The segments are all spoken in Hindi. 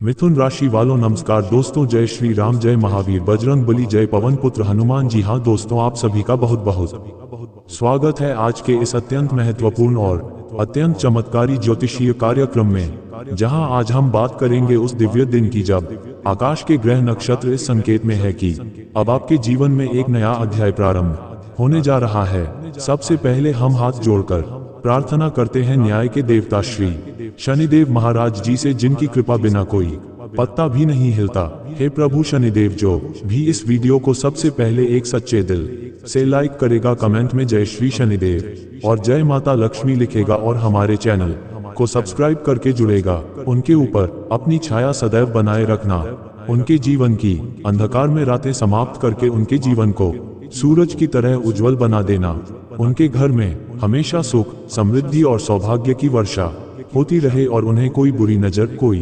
मिथुन राशि वालों नमस्कार दोस्तों, जय श्री राम, जय महावीर, बजरंग बली, जय पवन पुत्र हनुमान। जी हाँ दोस्तों, आप सभी का बहुत बहुत स्वागत है आज के इस अत्यंत महत्वपूर्ण और अत्यंत चमत्कारी ज्योतिषीय कार्यक्रम में, जहां आज हम बात करेंगे उस दिव्य दिन की जब आकाश के ग्रह नक्षत्र इस संकेत में है कि अब आपके जीवन में एक नया अध्याय प्रारंभ होने जा रहा है। सबसे पहले हम हाथ जोड़कर प्रार्थना करते हैं न्याय के देवता श्री शनिदेव महाराज जी से, जिनकी कृपा बिना कोई पत्ता भी नहीं हिलता। हे प्रभु शनिदेव, जो भी इस वीडियो को सबसे पहले एक सच्चे दिल से लाइक करेगा, कमेंट में जय श्री शनिदेव और जय माता लक्ष्मी लिखेगा और हमारे चैनल को सब्सक्राइब करके जुड़ेगा, उनके ऊपर अपनी छाया सदैव बनाए रखना, उनके जीवन की अंधकार में रातें समाप्त करके उनके जीवन को सूरज की तरह उज्जवल बना देना। उनके घर में हमेशा सुख, समृद्धि और सौभाग्य की वर्षा होती रहे और उन्हें कोई बुरी नजर, कोई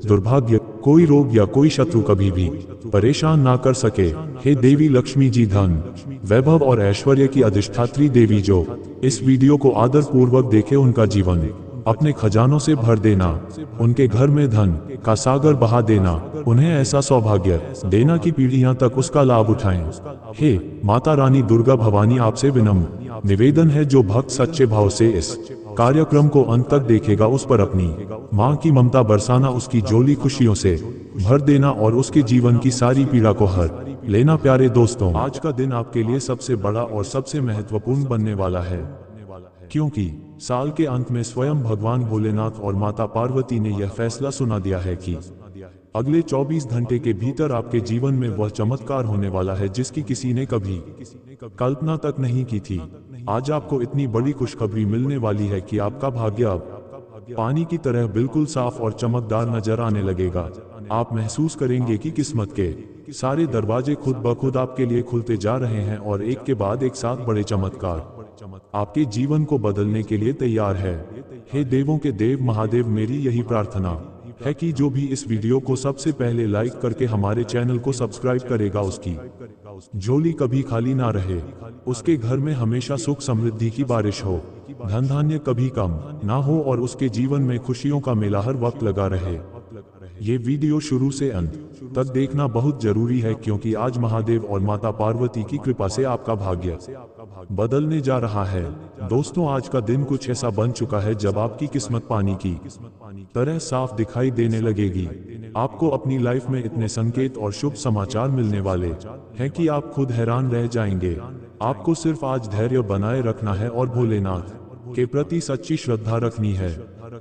दुर्भाग्य, कोई रोग या कोई शत्रु कभी भी परेशान ना कर सके। हे देवी लक्ष्मी जी, धन, वैभव और ऐश्वर्य की अधिष्ठात्री देवी, जो इस वीडियो को आदर पूर्वक देखे, उनका जीवन अपने खजानों से भर देना, उनके घर में धन का सागर बहा देना, उन्हें ऐसा सौभाग्य देना कि पीढ़ियां तक उसका लाभ उठाएं। हे माता रानी दुर्गा भवानी, आपसे विनम्र निवेदन है, जो भक्त सच्चे भाव से इस कार्यक्रम को अंत तक देखेगा, उस पर अपनी मां की ममता बरसाना, उसकी झोली खुशियों से भर देना और उसके जीवन की सारी पीड़ा को हर लेना। प्यारे दोस्तों, आज का दिन आपके लिए सबसे बड़ा और सबसे महत्वपूर्ण बनने वाला है, क्योंकि साल के अंत में स्वयं भगवान भोलेनाथ और माता पार्वती ने यह फैसला सुना दिया है कि अगले 24 घंटे के भीतर आपके जीवन में वह चमत्कार होने वाला है जिसकी किसी ने कभी कल्पना तक नहीं की थी। आज आपको इतनी बड़ी खुशखबरी मिलने वाली है कि आपका भाग्य अब पानी की तरह बिल्कुल साफ और चमकदार नजर आने लगेगा। आप महसूस करेंगे कि किस्मत के सारे दरवाजे खुद ब खुद आपके लिए खुलते जा रहे हैं और एक के बाद एक साथ बड़े चमत्कार आपके जीवन को बदलने के लिए तैयार है। हे देवों के देव महादेव, मेरी यही प्रार्थना है कि जो भी इस वीडियो को सबसे पहले लाइक करके हमारे चैनल को सब्सक्राइब करेगा, उसकी झोली कभी खाली ना रहे, उसके घर में हमेशा सुख समृद्धि की बारिश हो, धन धान्य कभी कम ना हो और उसके जीवन में खुशियों का मेला हर वक्त लगा रहे। ये वीडियो शुरू से अंत तक देखना बहुत जरूरी है, क्योंकि आज महादेव और माता पार्वती की कृपा से आपका भाग्य बदलने जा रहा है। दोस्तों, आज का दिन कुछ ऐसा बन चुका है जब आपकी किस्मत पानी की तरह साफ दिखाई देने लगेगी। आपको अपनी लाइफ में इतने संकेत और शुभ समाचार मिलने वाले हैं कि आप खुद हैरान रह जाएंगे। आपको सिर्फ आज धैर्य बनाए रखना है और भोलेनाथ के प्रति सच्ची श्रद्धा रखनी है।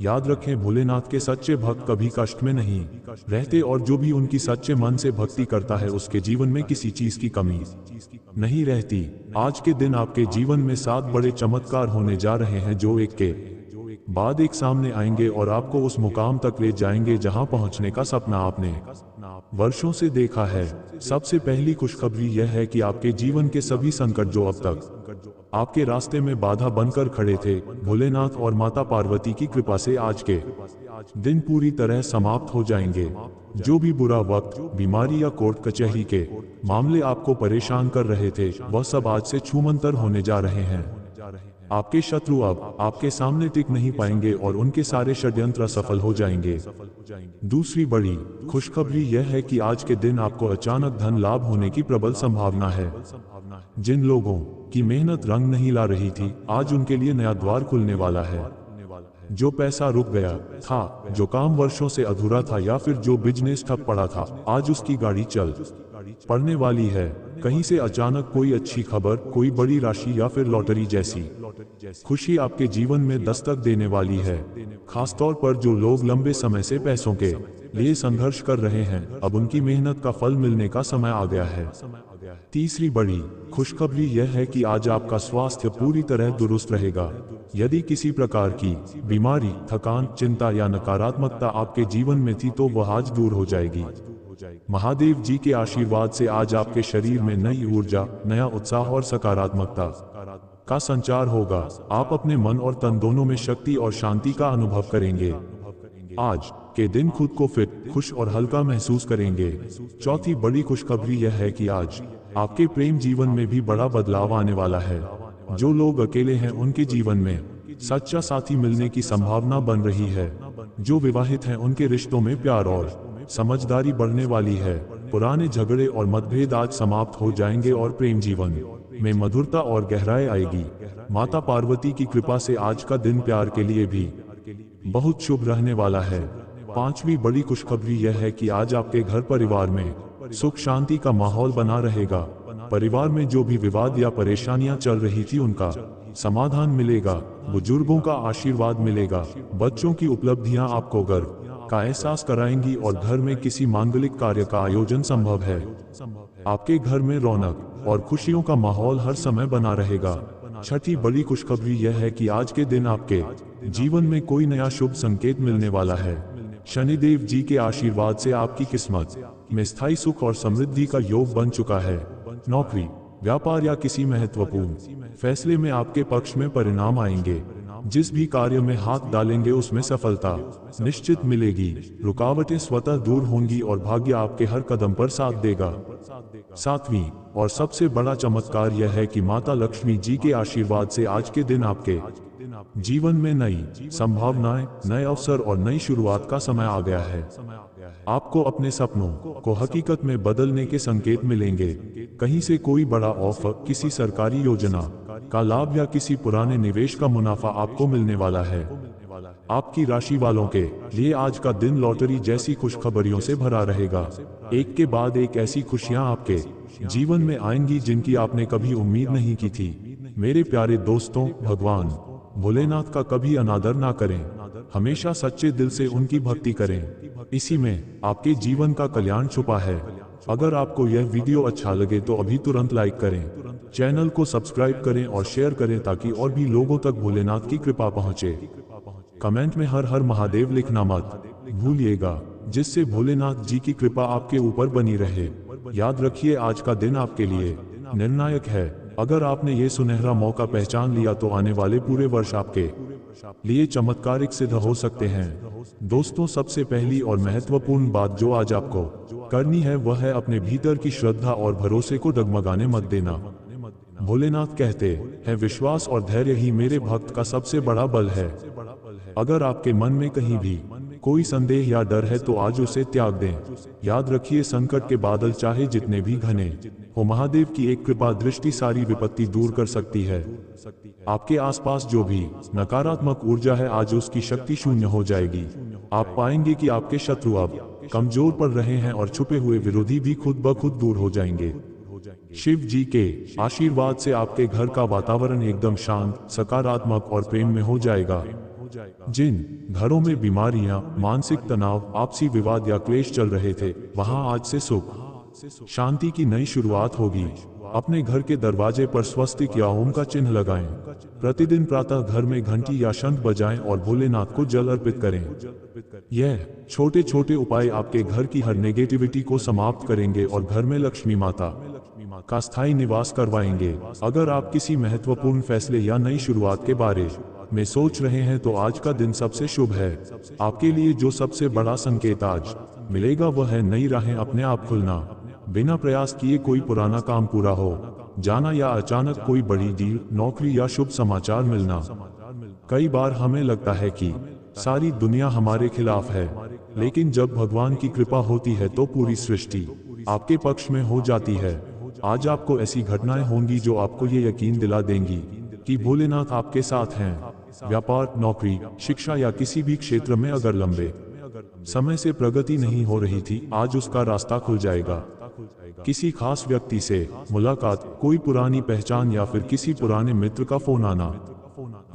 याद रखें, भोलेनाथ के सच्चे भक्त कभी कष्ट में नहीं रहते और जो भी उनकी सच्चे मन से भक्ति करता है, उसके जीवन में किसी चीज की कमी नहीं रहती। आज के दिन आपके जीवन में 7 बड़े चमत्कार होने जा रहे हैं, जो एक के बाद एक सामने आएंगे और आपको उस मुकाम तक ले जाएंगे जहां पहुंचने का सपना आपने वर्षों से देखा है। सबसे पहली खुशखबरी यह है कि आपके जीवन के सभी संकट जो अब तक आपके रास्ते में बाधा बनकर खड़े थे, भोलेनाथ और माता पार्वती की कृपा से आज के दिन पूरी तरह समाप्त हो जाएंगे। जो भी बुरा वक्त, बीमारी या कोर्ट कचहरी के मामले आपको परेशान कर रहे थे, वह सब आज से छूमंतर होने जा रहे हैं। आपके शत्रु अब आपके सामने टिक नहीं पाएंगे और उनके सारे षड्यंत्र सफल हो जाएंगे। दूसरी बड़ी खुशखबरी यह है कि आज के दिन आपको अचानक धन लाभ होने की प्रबल संभावना है। जिन लोगों की मेहनत रंग नहीं ला रही थी, आज उनके लिए नया द्वार खुलने वाला है। जो पैसा रुक गया था, जो काम वर्षों से अधूरा था या फिर जो बिजनेस ठप पड़ा था, आज उसकी गाड़ी चल पड़ने वाली है। कहीं से अचानक कोई अच्छी खबर, कोई बड़ी राशि या फिर लॉटरी जैसी खुशी आपके जीवन में दस्तक देने वाली है। खासतौर पर जो लोग लंबे समय से पैसों के लिए संघर्ष कर रहे हैं, अब उनकी मेहनत का फल मिलने का समय आ गया है। तीसरी बड़ी खुशखबरी यह है कि आज आपका स्वास्थ्य पूरी तरह दुरुस्त रहेगा। यदि किसी प्रकार की बीमारी, थकान, चिंता या नकारात्मकता आपके जीवन में थी, तो वह आज दूर हो जाएगी। महादेव जी के आशीर्वाद से आज आपके शरीर में नई ऊर्जा, नया उत्साह और सकारात्मकता का संचार होगा। आप अपने मन और तन दोनों में शक्ति और शांति का अनुभव करेंगे। आज के दिन खुद को फिट, खुश और हल्का महसूस करेंगे। चौथी बड़ी खुशखबरी यह है कि आज आपके प्रेम जीवन में भी बड़ा बदलाव आने वाला है। जो लोग अकेले हैं, उनके जीवन में सच्चा साथी मिलने की संभावना बन रही है। जो विवाहित हैं, उनके रिश्तों में प्यार और समझदारी बढ़ने वाली है। पुराने झगड़े और मतभेद आज समाप्त हो जाएंगे और प्रेम जीवन में मधुरता और गहराई आएगी। माता पार्वती की कृपा से आज का दिन प्यार के लिए भी बहुत शुभ रहने वाला है। पांचवी बड़ी खुशखबरी यह है कि आज आपके घर परिवार में सुख शांति का माहौल बना रहेगा। परिवार में जो भी विवाद या परेशानियां चल रही थी उनका समाधान मिलेगा। बुजुर्गों का आशीर्वाद मिलेगा। बच्चों की उपलब्धियां आपको गर्व का एहसास कराएंगी और घर में किसी मांगलिक कार्य का आयोजन संभव है। आपके घर में रौनक और खुशियों का माहौल हर समय बना रहेगा। छठी बड़ी खुशखबरी यह है कि आज के दिन आपके जीवन में कोई नया शुभ संकेत मिलने वाला है। शनिदेव जी के आशीर्वाद से आपकी किस्मत में स्थायी सुख और समृद्धि का योग बन चुका है। नौकरी, व्यापार या किसी महत्वपूर्ण फैसले में आपके पक्ष में परिणाम आएंगे। जिस भी कार्य में हाथ डालेंगे उसमें सफलता निश्चित मिलेगी। रुकावटें स्वतः दूर होंगी और भाग्य आपके हर कदम पर साथ देगा। सातवीं और सबसे बड़ा चमत्कार यह है कि माता लक्ष्मी जी के आशीर्वाद से आज के दिन आपके जीवन में नई संभावनाएं, नए अवसर और नई शुरुआत का समय आ गया है। आपको अपने सपनों को हकीकत में बदलने के संकेत मिलेंगे। कहीं से कोई बड़ा ऑफर, किसी सरकारी योजना का लाभ या किसी पुराने निवेश का मुनाफा आपको मिलने वाला है। आपकी राशि वालों के लिए आज का दिन लॉटरी जैसी खुशखबरियों से भरा रहेगा। एक के बाद एक ऐसी खुशियां आपके जीवन में आएंगी जिनकी आपने कभी उम्मीद नहीं की थी। मेरे प्यारे दोस्तों, भगवान भोलेनाथ का कभी अनादर ना करें। हमेशा सच्चे दिल से उनकी भक्ति करें। इसी में आपके जीवन का कल्याण छुपा है। अगर आपको यह वीडियो अच्छा लगे तो अभी तुरंत लाइक करें, चैनल को सब्सक्राइब करें और शेयर करें ताकि और भी लोगों तक भोलेनाथ की कृपा पहुंचे। कमेंट में हर हर महादेव लिखना मत भूलिएगा, जिससे भोलेनाथ जी की कृपा आपके ऊपर बनी रहे। याद रखिए, आज का दिन आपके लिए निर्णायक है। अगर आपने ये सुनहरा मौका पहचान लिया तो आने वाले पूरे वर्ष आपके लिए चमत्कारिक सिद्ध हो सकते हैं। दोस्तों, सबसे पहली और महत्वपूर्ण बात जो आज आपको करनी है वह है अपने भीतर की श्रद्धा और भरोसे को डगमगाने मत देना। भोलेनाथ कहते हैं, विश्वास और धैर्य ही मेरे भक्त का सबसे बड़ा बल है। अगर आपके मन में कहीं भी कोई संदेह या डर है तो आज उसे त्याग दें। याद रखिए, संकट के बादल चाहे जितने भी घने हो, महादेव की एक कृपा दृष्टि सारी विपत्ति दूर कर सकती है। आपके आसपास जो भी नकारात्मक ऊर्जा है आज उसकी शक्ति शून्य हो जाएगी। आप पाएंगे कि आपके शत्रु अब कमजोर पड़ रहे हैं और छुपे हुए विरोधी भी खुद ब खुद दूर हो जाएंगे। शिव जी के आशीर्वाद से आपके घर का वातावरण एकदम शांत, सकारात्मक और प्रेम में हो जाएगा। जिन घरों में बीमारियां, मानसिक तनाव, आपसी विवाद या क्लेश चल रहे थे, वहां आज से सुख शांति की नई शुरुआत होगी। अपने घर के दरवाजे पर स्वस्तिक या ओम का चिन्ह लगाएं। प्रतिदिन प्रातः घर में घंटी या शंख बजाएं और भोलेनाथ को जल अर्पित करें। यह छोटे छोटे उपाय आपके घर की हर नेगेटिविटी को समाप्त करेंगे और घर में लक्ष्मी माता का स्थायी निवास करवाएंगे। अगर आप किसी महत्वपूर्ण फैसले या नई शुरुआत के बारे में सोच रहे हैं तो आज का दिन सबसे शुभ है। आपके लिए जो सबसे बड़ा संकेत आज मिलेगा वह है नई राहें अपने आप खुलना। बिना प्रयास किए कोई पुराना काम पूरा हो जाना या अचानक कोई बड़ी डील, नौकरी या शुभ समाचार मिलना। कई बार हमें लगता है कि सारी दुनिया हमारे खिलाफ है, लेकिन जब भगवान की कृपा होती है तो पूरी सृष्टि आपके पक्ष में हो जाती है। आज आपको ऐसी घटनाएं होंगी जो आपको ये यकीन दिला देंगी कि भोलेनाथ आपके साथ हैं। व्यापार, नौकरी, शिक्षा या किसी भी क्षेत्र में अगर लंबे समय से प्रगति नहीं हो रही थी, आज उसका रास्ता खुल जाएगा। किसी खास व्यक्ति से मुलाकात, कोई पुरानी पहचान या फिर किसी पुराने मित्र का फोन आना,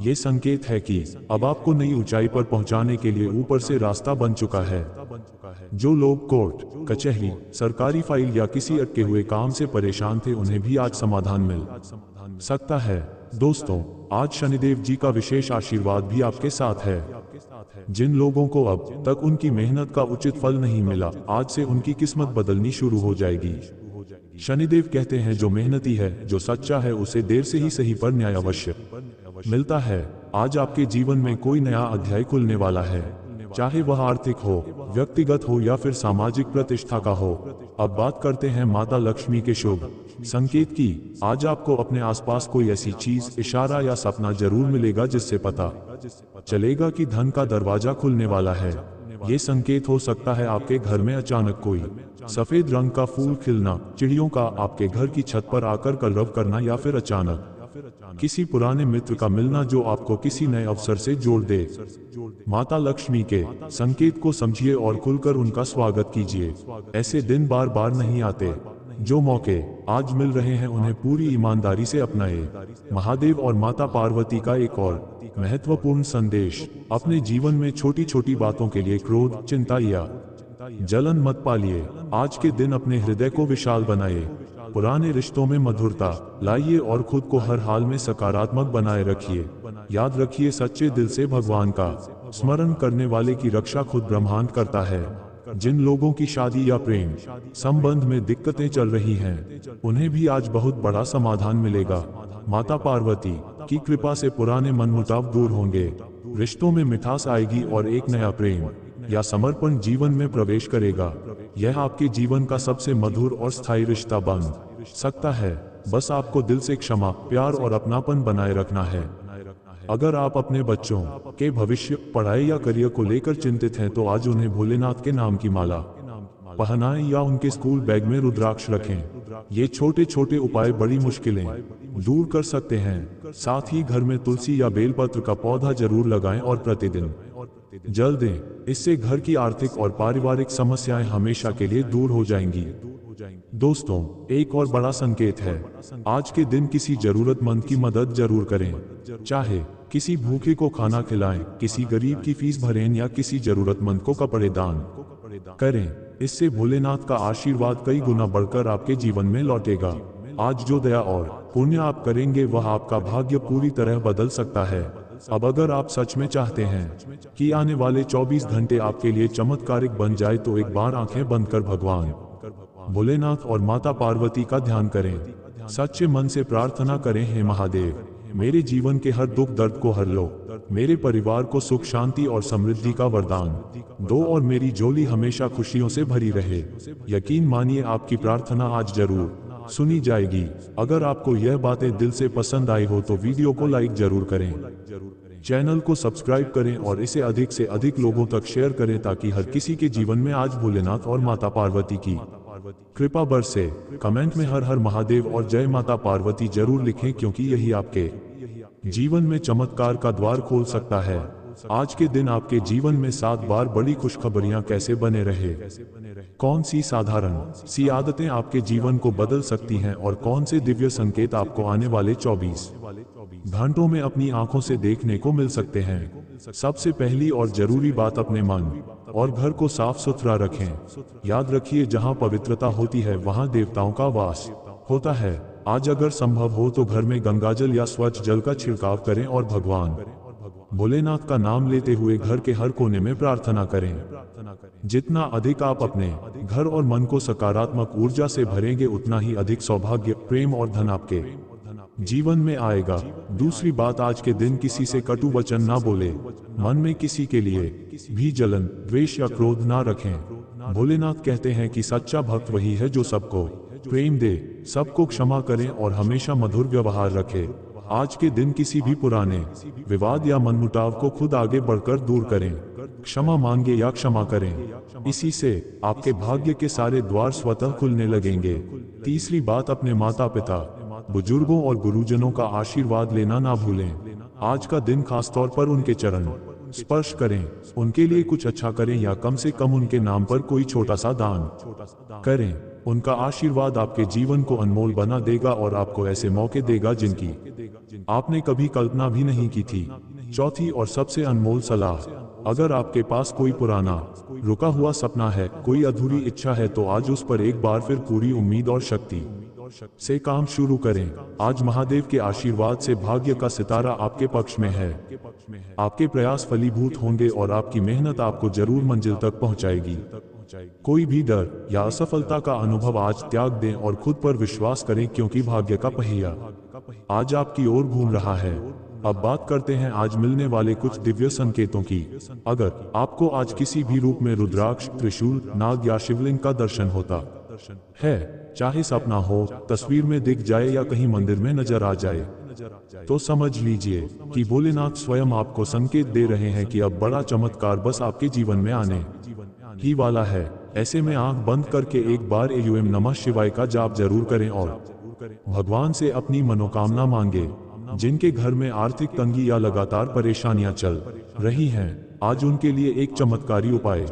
ये संकेत है कि अब आपको नई ऊंचाई पर पहुंचाने के लिए ऊपर से रास्ता बन चुका है। जो लोग कोर्ट, कचहरी, सरकारी फाइल या किसी अटके हुए काम से परेशान थे उन्हें भी आज समाधान मिल सकता है। दोस्तों, आज शनिदेव जी का विशेष आशीर्वाद भी आपके साथ है। जिन लोगों को अब तक उनकी मेहनत का उचित फल नहीं मिला, आज से उनकी किस्मत बदलनी शुरू हो जाएगी। शनिदेव कहते हैं, जो मेहनती है, जो सच्चा है, उसे देर से ही सही पर न्याय अवश्य मिलता है। आज आपके जीवन में कोई नया अध्याय खुलने वाला है, चाहे वह आर्थिक हो, व्यक्तिगत हो या फिर सामाजिक प्रतिष्ठा का हो। अब बात करते हैं माता लक्ष्मी के शुभ संकेत की। आज आपको अपने आसपास कोई ऐसी चीज, इशारा या सपना जरूर मिलेगा जिससे पता चलेगा कि धन का दरवाजा खुलने वाला है। ये संकेत हो सकता है आपके घर में अचानक कोई सफेद रंग का फूल खिलना, चिड़ियों का आपके घर की छत पर आकर कलरव करना, या फिर अचानक किसी पुराने मित्र का मिलना जो आपको किसी नए अवसर से जोड़ दे। माता लक्ष्मी के संकेत को समझिए और खुलकर उनका स्वागत कीजिए। ऐसे दिन बार बार नहीं आते। जो मौके आज मिल रहे हैं उन्हें पूरी ईमानदारी से अपनाए। महादेव और माता पार्वती का एक और महत्वपूर्ण संदेश, अपने जीवन में छोटी छोटी बातों के लिए क्रोध, चिंता या जलन मत पालिए। आज के दिन अपने हृदय को विशाल बनाइए, पुराने रिश्तों में मधुरता लाइए और खुद को हर हाल में सकारात्मक बनाए रखिए। याद रखिए, सच्चे दिल से भगवान का स्मरण करने वाले की रक्षा खुद ब्रह्मांड करता है। जिन लोगों की शादी या प्रेम संबंध में दिक्कतें चल रही हैं, उन्हें भी आज बहुत बड़ा समाधान मिलेगा। माता पार्वती की कृपा से पुराने मनमुटाव दूर होंगे, रिश्तों में मिठास आएगी और एक नया प्रेम या समर्पण जीवन में प्रवेश करेगा। यह आपके जीवन का सबसे मधुर और स्थायी रिश्ता बन सकता है। बस आपको दिल से क्षमा, प्यार और अपनापन बनाए रखना है। अगर आप अपने बच्चों के भविष्य, पढ़ाई या करियर को लेकर चिंतित हैं, तो आज उन्हें भोलेनाथ के नाम की माला पहनाएं या उनके स्कूल बैग में रुद्राक्ष रखें। ये छोटे छोटे उपाय बड़ी मुश्किलें दूर कर सकते हैं। साथ ही घर में तुलसी या बेलपत्र का पौधा जरूर लगाएं और प्रतिदिन जल दें। इससे घर की आर्थिक और पारिवारिक समस्याएं हमेशा के लिए दूर हो जाएंगी। दोस्तों, एक और बड़ा संकेत है, आज के दिन किसी जरूरतमंद की मदद जरूर करें। चाहे किसी भूखे को खाना खिलाएं, किसी गरीब की फीस भरें या किसी जरूरतमंद को कपड़े दान करें। इससे भोलेनाथ का आशीर्वाद कई गुना बढ़कर आपके जीवन में लौटेगा। आज जो दया और पुण्य आप करेंगे वह आपका भाग्य पूरी तरह बदल सकता है। अब अगर आप सच में चाहते हैं कि आने वाले 24 घंटे आपके लिए चमत्कारिक बन जाए, तो एक बार आंखें बंद कर भगवान भोलेनाथ और माता पार्वती का ध्यान करें। सच्चे मन से प्रार्थना करें, हे महादेव, मेरे जीवन के हर दुख दर्द को हर लो, मेरे परिवार को सुख शांति और समृद्धि का वरदान दो और मेरी झोली हमेशा खुशियों से भरी रहे। यकीन मानिए, आपकी प्रार्थना आज जरूर सुनी जाएगी। अगर आपको यह बातें दिल से पसंद आई हो तो वीडियो को लाइक जरूर करें, चैनल को सब्सक्राइब करें और इसे अधिक से अधिक लोगों तक शेयर करें, ताकि हर किसी के जीवन में आज भोलेनाथ और माता पार्वती की कृपा बरसे। कमेंट में हर हर महादेव और जय माता पार्वती जरूर लिखें, क्योंकि यही आपके जीवन में चमत्कार का द्वार खोल सकता है। आज के दिन आपके जीवन में 7 बार बड़ी खुशखबरियां कैसे बने रहे, कौन सी साधारण सी आदतें आपके जीवन को बदल सकती हैं और कौन से दिव्य संकेत आपको आने वाले 24 घंटों में अपनी आंखों से देखने को मिल सकते हैं। सबसे पहली और जरूरी बात, अपने मन और घर को साफ सुथरा रखें। याद रखिए, जहां पवित्रता होती है वहां देवताओं का वास होता है। आज अगर संभव हो तो घर में गंगाजल या स्वच्छ जल का छिड़काव करें और भगवान भोलेनाथ का नाम लेते हुए घर के हर कोने में प्रार्थना करें। जितना अधिक आप अपने घर और मन को सकारात्मक ऊर्जा से भरेंगे, उतना ही अधिक सौभाग्य, प्रेम और धन आपके जीवन में आएगा। दूसरी बात, आज के दिन किसी से कटु वचन ना बोले, मन में किसी के लिए भी जलन, द्वेष या क्रोध ना रखें। भोलेनाथ कहते हैं कि सच्चा भक्त वही है जो सबको प्रेम दे, सबको क्षमा करे और हमेशा मधुर व्यवहार रखे। आज के दिन किसी भी पुराने विवाद या मनमुटाव को खुद आगे बढ़कर दूर करें, क्षमा मांगे या क्षमा करें। इसी से आपके भाग्य के सारे द्वार स्वतः खुलने लगेंगे। तीसरी बात, अपने माता पिता, बुजुर्गों और गुरुजनों का आशीर्वाद लेना ना भूलें। आज का दिन खासतौर पर उनके चरण स्पर्श करें, उनके लिए कुछ अच्छा करें या कम से कम उनके नाम पर कोई छोटा सा दान करें। उनका आशीर्वाद आपके जीवन को अनमोल बना देगा और आपको ऐसे मौके देगा जिनकी आपने कभी कल्पना भी नहीं की थी। चौथी और सबसे अनमोल सलाह, अगर आपके पास कोई पुराना रुका हुआ सपना है, कोई अधूरी इच्छा है, तो आज उस पर एक बार फिर पूरी उम्मीद और शक्ति से काम शुरू करें। आज महादेव के आशीर्वाद से भाग्य का सितारा आपके पक्ष में है। आपके प्रयास फलीभूत होंगे और आपकी मेहनत आपको जरूर मंजिल तक पहुंचाएगी। कोई भी डर या असफलता का अनुभव आज त्याग दें और खुद पर विश्वास करें, क्योंकि भाग्य का पहिया आज आपकी ओर घूम रहा है। अब बात करते हैं आज मिलने वाले कुछ दिव्य संकेतों की। अगर आपको आज किसी भी रूप में रुद्राक्ष, त्रिशूल, नाग या शिवलिंग का दर्शन होता है, चाहे सपना हो, तस्वीर में दिख जाए या कहीं मंदिर में नजर आ जाए, तो समझ लीजिए कि भोलेनाथ स्वयं आपको संकेत दे रहे हैं कि अब बड़ा चमत्कार बस आपके जीवन में आने ही वाला है। ऐसे में आंख बंद करके एक बार ओम नमः शिवाय का जाप जरूर करें और भगवान से अपनी मनोकामना मांगे। जिनके घर में आर्थिक तंगी या लगातार परेशानियां चल रही हैं, आज उनके लिए एक चमत्कारी उपाय,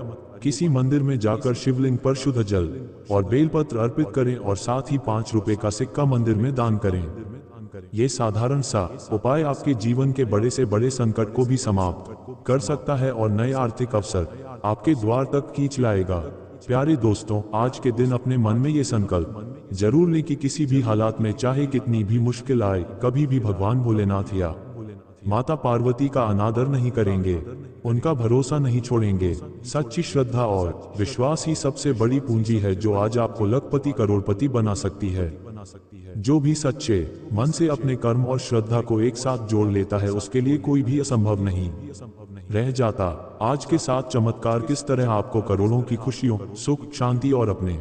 किसी मंदिर में जाकर शिवलिंग पर शुद्ध जल और बेलपत्र अर्पित करें और साथ ही 5 रुपए का सिक्का मंदिर में दान करें। ये साधारण सा उपाय आपके जीवन के बड़े से बड़े संकट को भी समाप्त कर सकता है और नए आर्थिक अवसर आपके द्वार तक खींच लाएगा। प्यारे दोस्तों, आज के दिन अपने मन में ये संकल्प जरूर लें कि किसी भी हालात में, चाहे कितनी भी मुश्किल आए, कभी भी भगवान भोलेनाथ या माता पार्वती का अनादर नहीं करेंगे, उनका भरोसा नहीं छोड़ेंगे। सच्ची श्रद्धा और विश्वास ही सबसे बड़ी पूंजी है जो आज आपको लखपति करोड़पति बना सकती है। जो भी सच्चे मन से अपने कर्म और श्रद्धा को एक साथ जोड़ लेता है, उसके लिए कोई भी असंभव नहीं रह जाता। आज के साथ चमत्कार किस तरह आपको करोड़ों की खुशियों, सुख, शांति और अपने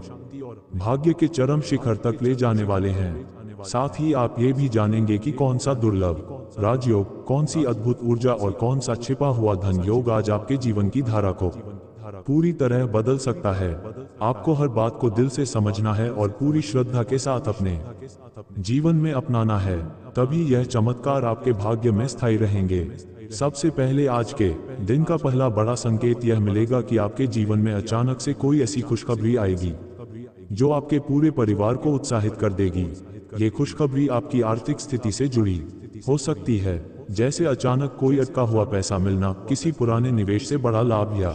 भाग्य के चरम शिखर तक ले जाने वाले हैं। साथ ही आप ये भी जानेंगे कि कौन सा दुर्लभ राजयोग, कौन सी अद्भुत ऊर्जा और कौन सा छिपा हुआ धन योग आज आपके जीवन की धारा को पूरी तरह बदल सकता है। आपको हर बात को दिल से समझना है और पूरी श्रद्धा के साथ अपने जीवन में अपनाना है, तभी यह चमत्कार आपके भाग्य में स्थायी रहेंगे। सबसे पहले आज के दिन का पहला बड़ा संकेत यह मिलेगा कि आपके जीवन में अचानक से कोई ऐसी खुशखबरी आएगी जो आपके पूरे परिवार को उत्साहित कर देगी। ये खुशखबरी आपकी आर्थिक स्थिति से जुड़ी हो सकती है, जैसे अचानक कोई अटका हुआ पैसा मिलना, किसी पुराने निवेश से बड़ा लाभ या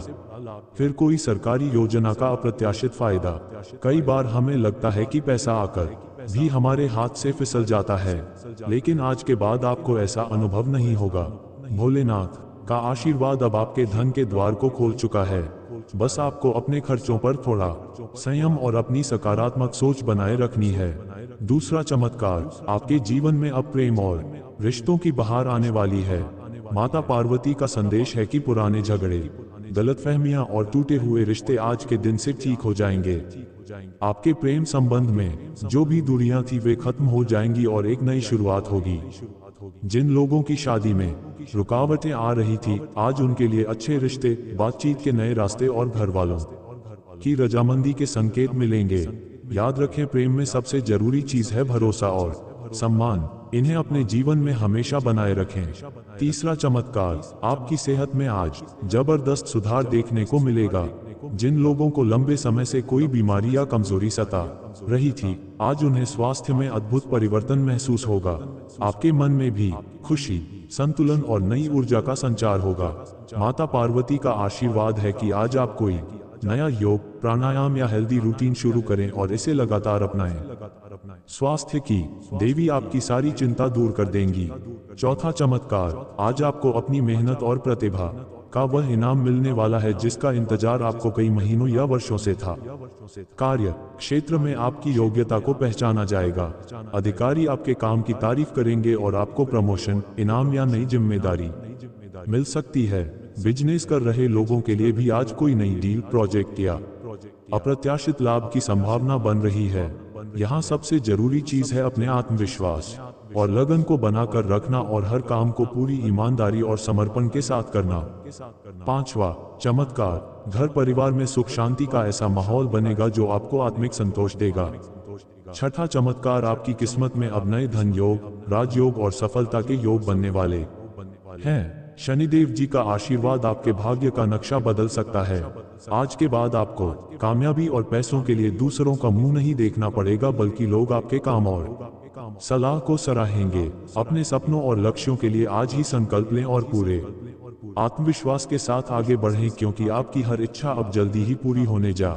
फिर कोई सरकारी योजना का अप्रत्याशित फायदा। कई बार हमें लगता है कि पैसा आकर भी हमारे हाथ से फिसल जाता है, लेकिन आज के बाद आपको ऐसा अनुभव नहीं होगा। भोलेनाथ का आशीर्वाद अब आपके धन के द्वार को खोल चुका है। बस आपको अपने खर्चों पर थोड़ा संयम और अपनी सकारात्मक सोच बनाए रखनी है। दूसरा चमत्कार, आपके जीवन में अब प्रेम और रिश्तों की बहार आने वाली है। माता पार्वती का संदेश है कि पुराने झगड़े, गलतफहमियां और टूटे हुए रिश्ते आज के दिन से ठीक हो जाएंगे। आपके प्रेम संबंध में जो भी दूरियां थी वे खत्म हो जाएंगी और एक नई शुरुआत होगी। जिन लोगों की शादी में रुकावटें आ रही थी, आज उनके लिए अच्छे रिश्ते, बातचीत के नए रास्ते और घर वालों की रजामंदी के संकेत मिलेंगे। याद रखें, प्रेम में सबसे जरूरी चीज है भरोसा और सम्मान। इन्हें अपने जीवन में हमेशा बनाए रखें। तीसरा चमत्कार, आपकी सेहत में आज जबरदस्त सुधार देखने को मिलेगा। जिन लोगों को लंबे समय से कोई बीमारी या कमजोरी सता रही थी, आज उन्हें स्वास्थ्य में अद्भुत परिवर्तन महसूस होगा। आपके मन में भी खुशी, संतुलन और नई ऊर्जा का संचार होगा। माता पार्वती का आशीर्वाद है कि आज आप कोई नया योग, प्राणायाम या हेल्दी रूटीन शुरू करें और इसे लगातार अपनाएं। स्वास्थ्य की देवी आपकी सारी चिंता दूर कर देंगी। चौथा चमत्कार, आज आपको अपनी मेहनत और प्रतिभा का वह इनाम मिलने वाला है जिसका इंतजार आपको कई महीनों या वर्षों से था। कार्य क्षेत्र में आपकी योग्यता को पहचाना जाएगा। अधिकारी आपके काम की तारीफ करेंगे और आपको प्रमोशन, इनाम या नई जिम्मेदारी मिल सकती है। बिजनेस कर रहे लोगों के लिए भी आज कोई नई डील, प्रोजेक्ट या अप्रत्याशित लाभ की संभावना बन रही है। यहाँ सबसे जरूरी चीज है अपने आत्मविश्वास और लगन को बनाकर रखना और हर काम को पूरी ईमानदारी और समर्पण के साथ करना। पांचवा चमत्कार, घर परिवार में सुख शांति का ऐसा माहौल बनेगा जो आपको आत्मिक संतोष देगा। छठा चमत्कार, आपकी किस्मत में अब नए धन योग, राजयोग और सफलता के योग बनने वाले हैं। शनिदेव जी का आशीर्वाद आपके भाग्य का नक्शा बदल सकता है। आज के बाद आपको कामयाबी और पैसों के लिए दूसरों का मुंह नहीं देखना पड़ेगा, बल्कि लोग आपके काम और सलाह को सराहेंगे। अपने सपनों और लक्ष्यों के लिए आज ही संकल्प लें और पूरे आत्मविश्वास के साथ आगे बढ़ें, क्योंकि आपकी हर इच्छा अब जल्दी ही पूरी होने जा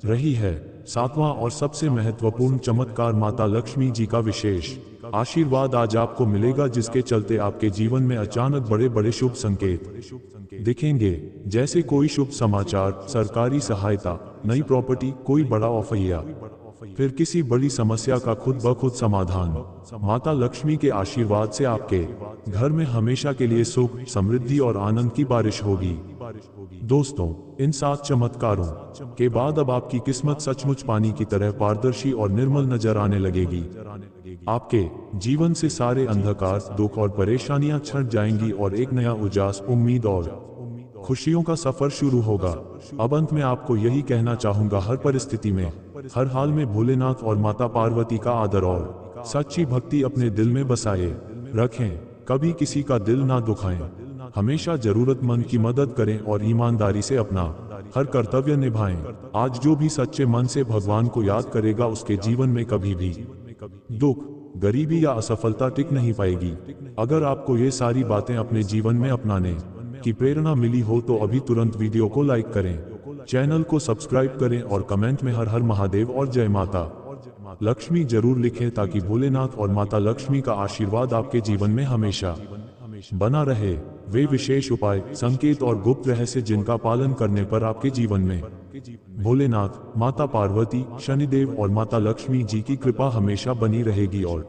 रही है। सातवां और सबसे महत्वपूर्ण चमत्कार, माता लक्ष्मी जी का विशेष आशीर्वाद आज आपको मिलेगा, जिसके चलते आपके जीवन में अचानक बड़े बड़े शुभ संकेत दिखेंगे। जैसे कोई शुभ समाचार, सरकारी सहायता, नई प्रॉपर्टी, कोई बड़ा ऑफर या फिर किसी बड़ी समस्या का खुद ब खुद समाधान। माता लक्ष्मी के आशीर्वाद से आपके घर में हमेशा के लिए सुख, समृद्धि और आनंद की बारिश होगी। दोस्तों, इन 7 चमत्कारों के बाद अब आपकी किस्मत सचमुच पानी की तरह पारदर्शी और निर्मल नजर आने लगेगी। आपके जीवन से सारे अंधकार, दुख और परेशानियां छट जाएंगी और एक नया उजास, उम्मीद और खुशियों का सफर शुरू होगा। अब अंत में आपको यही कहना चाहूंगा, हर परिस्थिति में, हर हाल में भोलेनाथ और माता पार्वती का आदर और सच्ची भक्ति अपने दिल में बसाए रखें। कभी किसी का दिल ना दुखाएं, हमेशा जरूरतमंद की मदद करें और ईमानदारी से अपना हर कर्तव्य निभाएं। आज जो भी सच्चे मन से भगवान को याद करेगा, उसके जीवन में कभी भी दुख, गरीबी या असफलता टिक नहीं पाएगी। अगर आपको ये सारी बातें अपने जीवन में अपनाने की प्रेरणा मिली हो तो अभी तुरंत वीडियो को लाइक करें, चैनल को सब्सक्राइब करें और कमेंट में हर हर महादेव और जय माता लक्ष्मी जरूर लिखें, ताकि भोलेनाथ और माता लक्ष्मी का आशीर्वाद आपके जीवन में हमेशा बना रहे। वे विशेष उपाय, संकेत और गुप्त रहस्य जिनका पालन करने पर आपके जीवन में भोलेनाथ, माता पार्वती, शनिदेव और माता लक्ष्मी जी की कृपा हमेशा बनी रहेगी और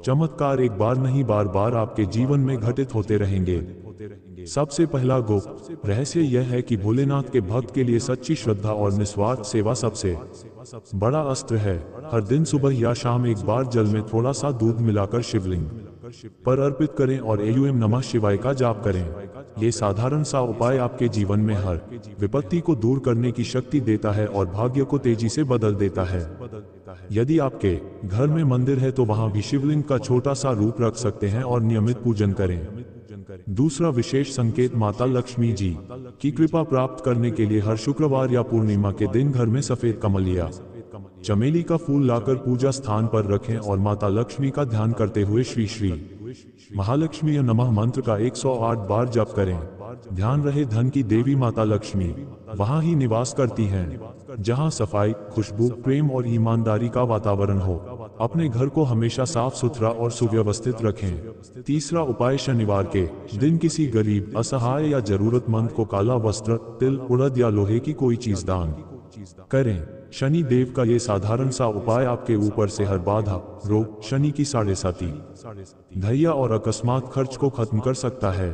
चमत्कार एक बार नहीं बार बार आपके जीवन में घटित होते रहेंगे। सबसे पहला गुप्त रहस्य यह है कि भोलेनाथ के भक्त के लिए सच्ची श्रद्धा और निस्वार्थ सेवा सबसे बड़ा अस्त्र है। हर दिन सुबह या शाम एक बार जल में थोड़ा सा दूध मिलाकर शिवलिंग पर अर्पित करें और एयूएम नमः शिवाय का जाप करें। ये साधारण सा उपाय आपके जीवन में हर विपत्ति को दूर करने की शक्ति देता है और भाग्य को तेजी से बदल देता है। यदि आपके घर में मंदिर है तो वहां भी शिवलिंग का छोटा सा रूप रख सकते हैं और नियमित पूजन करें। दूसरा विशेष संकेत, माता लक्ष्मी जी की कृपा प्राप्त करने के लिए हर शुक्रवार या पूर्णिमा के दिन घर में सफेद कमल या चमेली का फूल लाकर पूजा स्थान पर रखें और माता लक्ष्मी का ध्यान करते हुए श्री श्री महालक्ष्मी नमः मंत्र का 108 बार जप करें। ध्यान रहे, धन की देवी माता लक्ष्मी वहां ही निवास करती हैं जहां सफाई, खुशबू, प्रेम और ईमानदारी का वातावरण हो। अपने घर को हमेशा साफ सुथरा और सुव्यवस्थित रखें। तीसरा उपाय, शनिवार के दिन किसी गरीब, असहाय या जरूरतमंद को काला वस्त्र, तिल, उड़द या लोहे की कोई चीज दान करें। शनि देव का ये साधारण सा उपाय आपके ऊपर से हर बाधा, रोग, शनि की 7.5 धैर्य और अकस्मात खर्च को खत्म कर सकता है।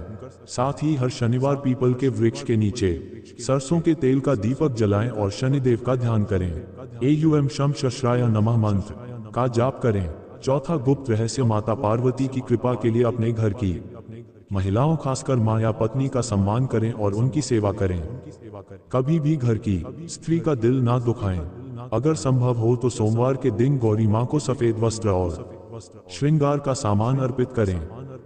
साथ ही हर शनिवार पीपल के वृक्ष के नीचे सरसों के तेल का दीपक जलाएं और शनिदेव का ध्यान करें। एयूएम शम शस्त्राय नमः मंत्र का जाप करें। चौथा गुप्त रहस्य, माता पार्वती की कृपा के लिए अपने घर की महिलाओं, खासकर मां या पत्नी का सम्मान करें और उनकी सेवा करें। कभी भी घर की स्त्री का दिल ना दुखाएं। अगर संभव हो तो सोमवार के दिन गौरी मां को सफेद वस्त्र और श्रृंगार का सामान अर्पित करें।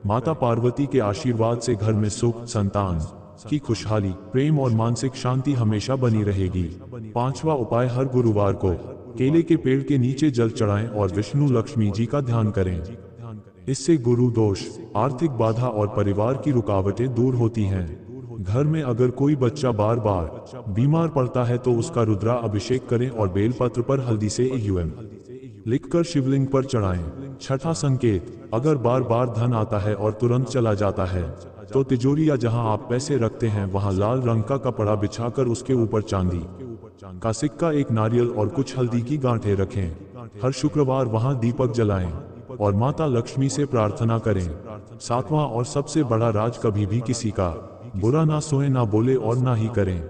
माता पार्वती के आशीर्वाद से घर में सुख, संतान की खुशहाली, प्रेम और मानसिक शांति हमेशा बनी रहेगी। पांचवा उपाय, हर गुरुवार को केले के पेड़ के नीचे जल चढ़ाएं और विष्णु लक्ष्मी जी का ध्यान करें। इससे गुरु दोष, आर्थिक बाधा और परिवार की रुकावटें दूर होती हैं। घर में अगर कोई बच्चा बार बार बीमार पड़ता है तो उसका रुद्रा अभिषेक करें और बेलपत्र पर हल्दी से एयूएम लिखकर शिवलिंग पर चढ़ाएं। छठा संकेत, अगर बार बार धन आता है और तुरंत चला जाता है तो तिजोरी या जहां आप पैसे रखते हैं वहां लाल रंग का कपड़ा बिछाकर उसके ऊपर चांदी का सिक्का, एक नारियल और कुछ हल्दी की गांठें रखें। हर शुक्रवार वहां दीपक जलाएं और माता लक्ष्मी से प्रार्थना करें। सातवां और सबसे बड़ा राज, कभी भी किसी का बुरा ना सोए, ना बोले और ना ही करें।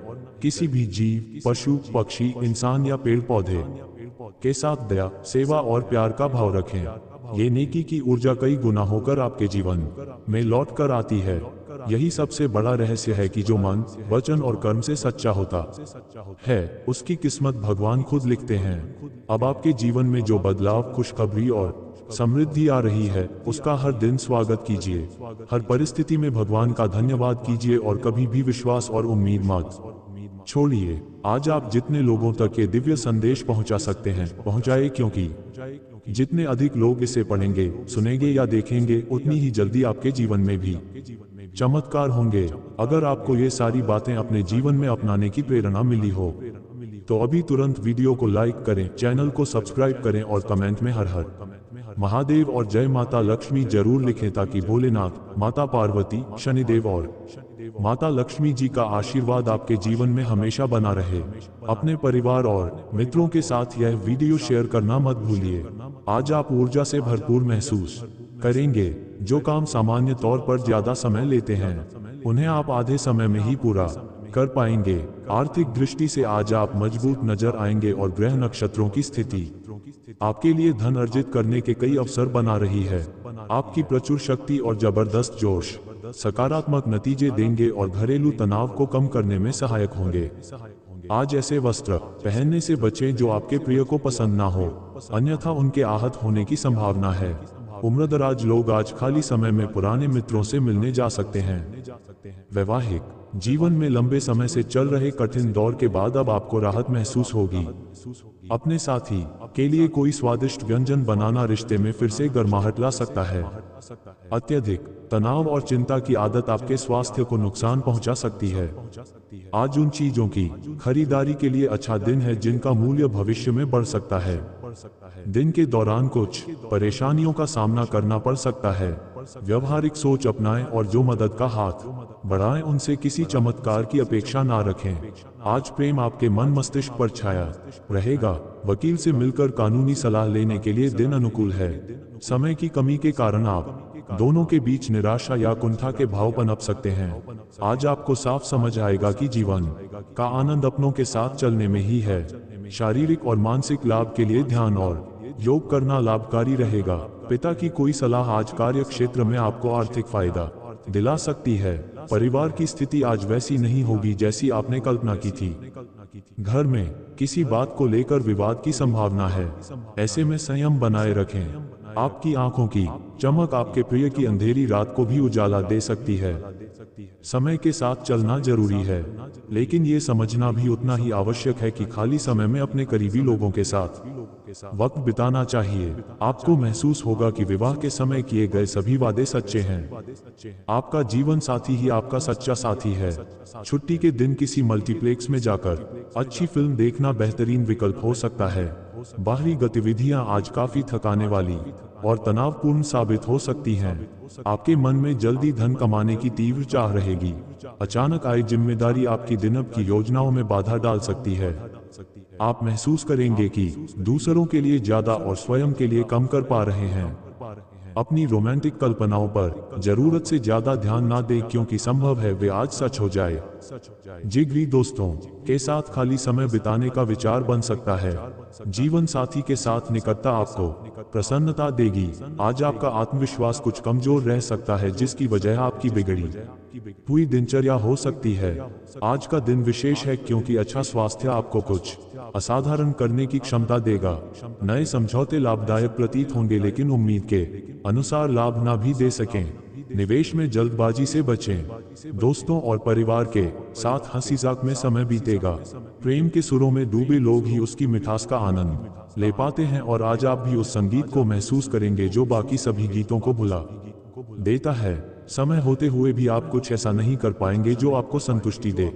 किसी भी जीव, पशु, पक्षी, इंसान या पेड़ पौधे के साथ दया, सेवा और प्यार का भाव रखें। ये नेकी की ऊर्जा कई गुना होकर आपके जीवन में लौट कर आती है। यही सबसे बड़ा रहस्य है कि जो मन, वचन और कर्म से सच्चा होता है उसकी किस्मत भगवान खुद लिखते हैं। अब आपके जीवन में जो बदलाव, खुशखबरी और समृद्धि आ रही है उसका हर दिन स्वागत कीजिए। हर परिस्थिति में भगवान का धन्यवाद कीजिए और कभी भी विश्वास और उम्मीद मत छोड़िए। आज आप जितने लोगों तक ये दिव्य संदेश पहुंचा सकते हैं पहुंचाए, क्योंकि जितने अधिक लोग इसे पढ़ेंगे, सुनेंगे या देखेंगे, उतनी ही जल्दी आपके जीवन में भी चमत्कार होंगे। अगर आपको ये सारी बातें अपने जीवन में अपनाने की प्रेरणा मिली हो तो अभी तुरंत वीडियो को लाइक करें, चैनल को सब्सक्राइब करें और कमेंट में हर हर महादेव और जय माता लक्ष्मी जरूर लिखें, ताकि भोलेनाथ, माता पार्वती, शनिदेव और माता लक्ष्मी जी का आशीर्वाद आपके जीवन में हमेशा बना रहे। अपने परिवार और मित्रों के साथ यह वीडियो शेयर करना मत भूलिए। आज आप ऊर्जा से भरपूर महसूस करेंगे। जो काम सामान्य तौर पर ज्यादा समय लेते हैं उन्हें आप आधे समय में ही पूरा कर पाएंगे। आर्थिक दृष्टि से आज आप मजबूत नजर आएंगे और ग्रह नक्षत्रों की स्थिति आपके लिए धन अर्जित करने के कई अवसर बना रही है। आपकी प्रचुर शक्ति और जबरदस्त जोश सकारात्मक नतीजे देंगे और घरेलू तनाव को कम करने में सहायक होंगे। आज ऐसे वस्त्र पहनने से बचें जो आपके प्रिय को पसंद ना हो, अन्यथा उनके आहत होने की संभावना है। उम्रदराज लोग आज खाली समय में पुराने मित्रों से मिलने जा सकते हैं। वैवाहिक जीवन में लंबे समय से चल रहे कठिन दौर के बाद अब आपको राहत महसूस होगी। अपने साथी के लिए कोई स्वादिष्ट व्यंजन बनाना रिश्ते में फिर से गर्माहट ला सकता है। अत्यधिक तनाव और चिंता की आदत आपके स्वास्थ्य को नुकसान पहुंचा सकती है। आज उन चीजों की खरीदारी के लिए अच्छा दिन है जिनका मूल्य भविष्य में बढ़ सकता है। दिन के दौरान कुछ परेशानियों का सामना करना पड़ सकता है। व्यवहारिक सोच अपनाएं और जो मदद का हाथ बढ़ाएं उनसे किसी चमत्कार की अपेक्षा ना रखें। आज प्रेम आपके मन मस्तिष्क पर छाया रहेगा। वकील से मिलकर कानूनी सलाह लेने के लिए दिन अनुकूल है। समय की कमी के कारण आप दोनों के बीच निराशा या कुंठा के भाव पनप सकते हैं। आज आपको साफ समझ आएगा कि जीवन का आनंद अपनों के साथ चलने में ही है। शारीरिक और मानसिक लाभ के लिए ध्यान और योग करना लाभकारी रहेगा। पिता की कोई सलाह आज कार्य क्षेत्र में आपको आर्थिक फायदा दिला सकती है। परिवार की स्थिति आज वैसी नहीं होगी जैसी आपने कल्पना की थी। घर में किसी बात को लेकर विवाद की संभावना है, ऐसे में संयम बनाए रखें। आपकी आंखों की चमक आपके प्रिय की अंधेरी रात को भी उजाला दे सकती है। समय के साथ चलना जरूरी है, लेकिन ये समझना भी उतना ही आवश्यक है कि खाली समय में अपने करीबी लोगों के साथ वक्त बिताना चाहिए। आपको महसूस होगा कि विवाह के समय किए गए सभी वादे सच्चे हैं। आपका जीवन साथी ही आपका सच्चा साथी है। छुट्टी के दिन किसी मल्टीप्लेक्स में जाकर अच्छी फिल्म देखना बेहतरीन विकल्प हो सकता है। बाहरी गतिविधियां आज काफी थकाने वाली और तनावपूर्ण साबित हो सकती हैं। आपके मन में जल्दी धन कमाने की तीव्र चाह रहेगी। अचानक आई जिम्मेदारी आपकी दिन की योजनाओं में बाधा डाल सकती है। आप महसूस करेंगे कि दूसरों के लिए ज्यादा और स्वयं के लिए कम कर पा रहे हैं। अपनी रोमांटिक कल्पनाओं पर जरूरत से ज्यादा ध्यान ना दें, क्योंकि संभव है वे आज सच हो जाए। जिगरी दोस्तों के साथ खाली समय बिताने का विचार बन सकता है। जीवन साथी के साथ निकटता आपको प्रसन्नता देगी। आज आपका आत्मविश्वास कुछ कमजोर रह सकता है, जिसकी वजह आपकी बिगड़ी हुई दिनचर्या हो सकती है। आज का दिन विशेष है क्योंकि अच्छा स्वास्थ्य आपको कुछ असाधारण करने की क्षमता देगा। नए समझौते लाभदायक प्रतीत होंगे, लेकिन उम्मीद के अनुसार लाभ ना भी दे सकें। निवेश में जल्दबाजी से बचें। दोस्तों और परिवार के साथ हंसी मजाक में समय बीतेगा। प्रेम के सुरों में डूबे लोग ही उसकी मिठास का आनंद ले पाते हैं, और आज आप भी उस संगीत को महसूस करेंगे जो बाकी सभी गीतों को भुला देता है। समय होते हुए भी आप कुछ ऐसा नहीं कर पाएंगे जो आपको संतुष्टि दे।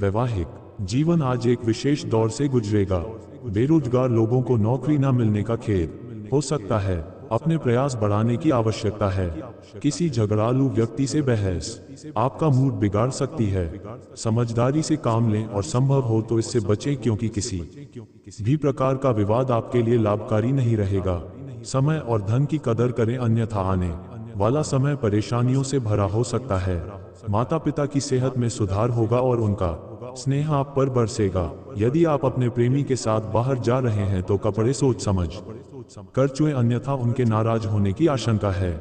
वैवाहिक जीवन आज एक विशेष दौर से गुजरेगा। बेरोजगार लोगों को नौकरी न मिलने का खेद हो सकता है। अपने प्रयास बढ़ाने की आवश्यकता है। किसी झगड़ालू व्यक्ति से बहस आपका मूड बिगाड़ सकती है। समझदारी से काम लें और संभव हो तो इससे बचें, क्योंकि किसी भी प्रकार का विवाद आपके लिए लाभकारी नहीं रहेगा। समय और धन की कदर करें, अन्यथा आने वाला समय परेशानियों से भरा हो सकता है। माता पिता की सेहत में सुधार होगा और उनका स्नेह आप पर बरसेगा। यदि आप अपने प्रेमी के साथ बाहर जा रहे हैं तो कपड़े सोच समझ कर चुएं, अन्यथा उनके नाराज होने की आशंका है।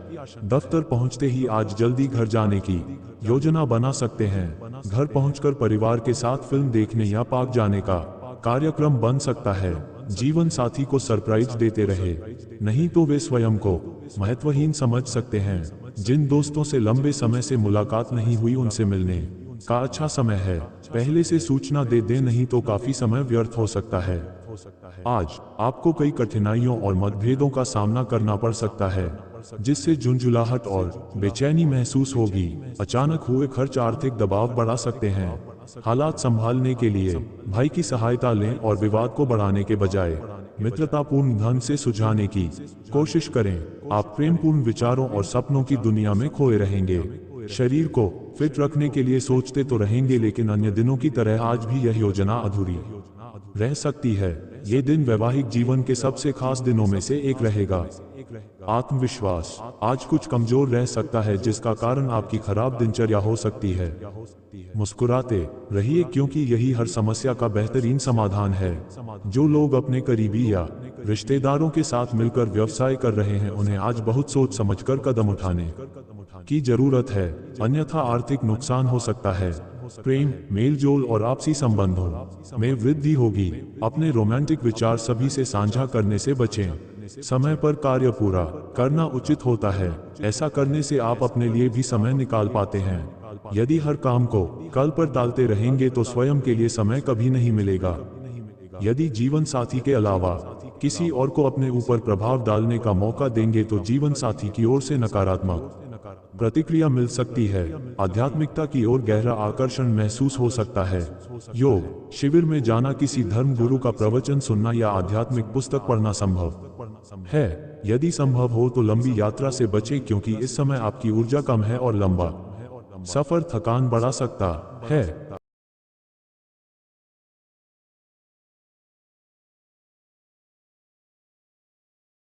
दफ्तर पहुंचते ही आज जल्दी घर जाने की योजना बना सकते हैं। घर पहुंचकर परिवार के साथ फिल्म देखने या पार्क जाने का कार्यक्रम बन सकता है। जीवन साथी को सरप्राइज देते रहे, नहीं तो वे स्वयं को महत्वहीन समझ सकते हैं। जिन दोस्तों से लंबे समय से मुलाकात नहीं हुई, उनसे मिलने का अच्छा समय है। पहले से सूचना दे दें, नहीं तो काफी समय व्यर्थ हो सकता है। आज आपको कई कठिनाइयों और मतभेदों का सामना करना पड़ सकता है, जिससे झुंझुलाहट और बेचैनी महसूस होगी। अचानक हुए खर्च आर्थिक दबाव बढ़ा सकते हैं। हालात संभालने के लिए भाई की सहायता लें और विवाद को बढ़ाने के बजाय मित्रतापूर्ण ढंग से सुलझाने की कोशिश करें। आप प्रेमपूर्ण विचारों और सपनों की दुनिया में खोए रहेंगे। शरीर को फिट रखने के लिए सोचते तो रहेंगे, लेकिन अन्य दिनों की तरह आज भी यह योजना अधूरी रह सकती है। ये दिन वैवाहिक जीवन के सबसे खास दिनों में से एक रहेगा। आत्मविश्वास आज कुछ कमजोर रह सकता है, जिसका कारण आपकी खराब दिनचर्या हो सकती है। मुस्कुराते रहिए क्योंकि यही हर समस्या का बेहतरीन समाधान है। जो लोग अपने करीबी या रिश्तेदारों के साथ मिलकर व्यवसाय कर रहे हैं उन्हें आज बहुत सोच समझकर कदम उठाने की जरूरत है, अन्यथा आर्थिक नुकसान हो सकता है। प्रेम, मेलजोल और आपसी संबंधों में वृद्धि होगी। अपने रोमांटिक विचार सभी से साझा करने से बचें। समय पर कार्य पूरा करना उचित होता है, ऐसा करने से आप अपने लिए भी समय निकाल पाते हैं। यदि हर काम को कल पर टालते रहेंगे तो स्वयं के लिए समय कभी नहीं मिलेगा। यदि जीवन साथी के अलावा किसी और को अपने ऊपर प्रभाव डालने का मौका देंगे तो जीवन साथी की ओर से नकारात्मक प्रतिक्रिया मिल सकती है। आध्यात्मिकता की ओर गहरा आकर्षण महसूस हो सकता है। योग शिविर में जाना, किसी धर्म गुरु का प्रवचन सुनना या आध्यात्मिक पुस्तक पढ़ना संभव है। यदि संभव हो तो लंबी यात्रा से बचें क्योंकि इस समय आपकी ऊर्जा कम है और लंबा सफर थकान बढ़ा सकता है।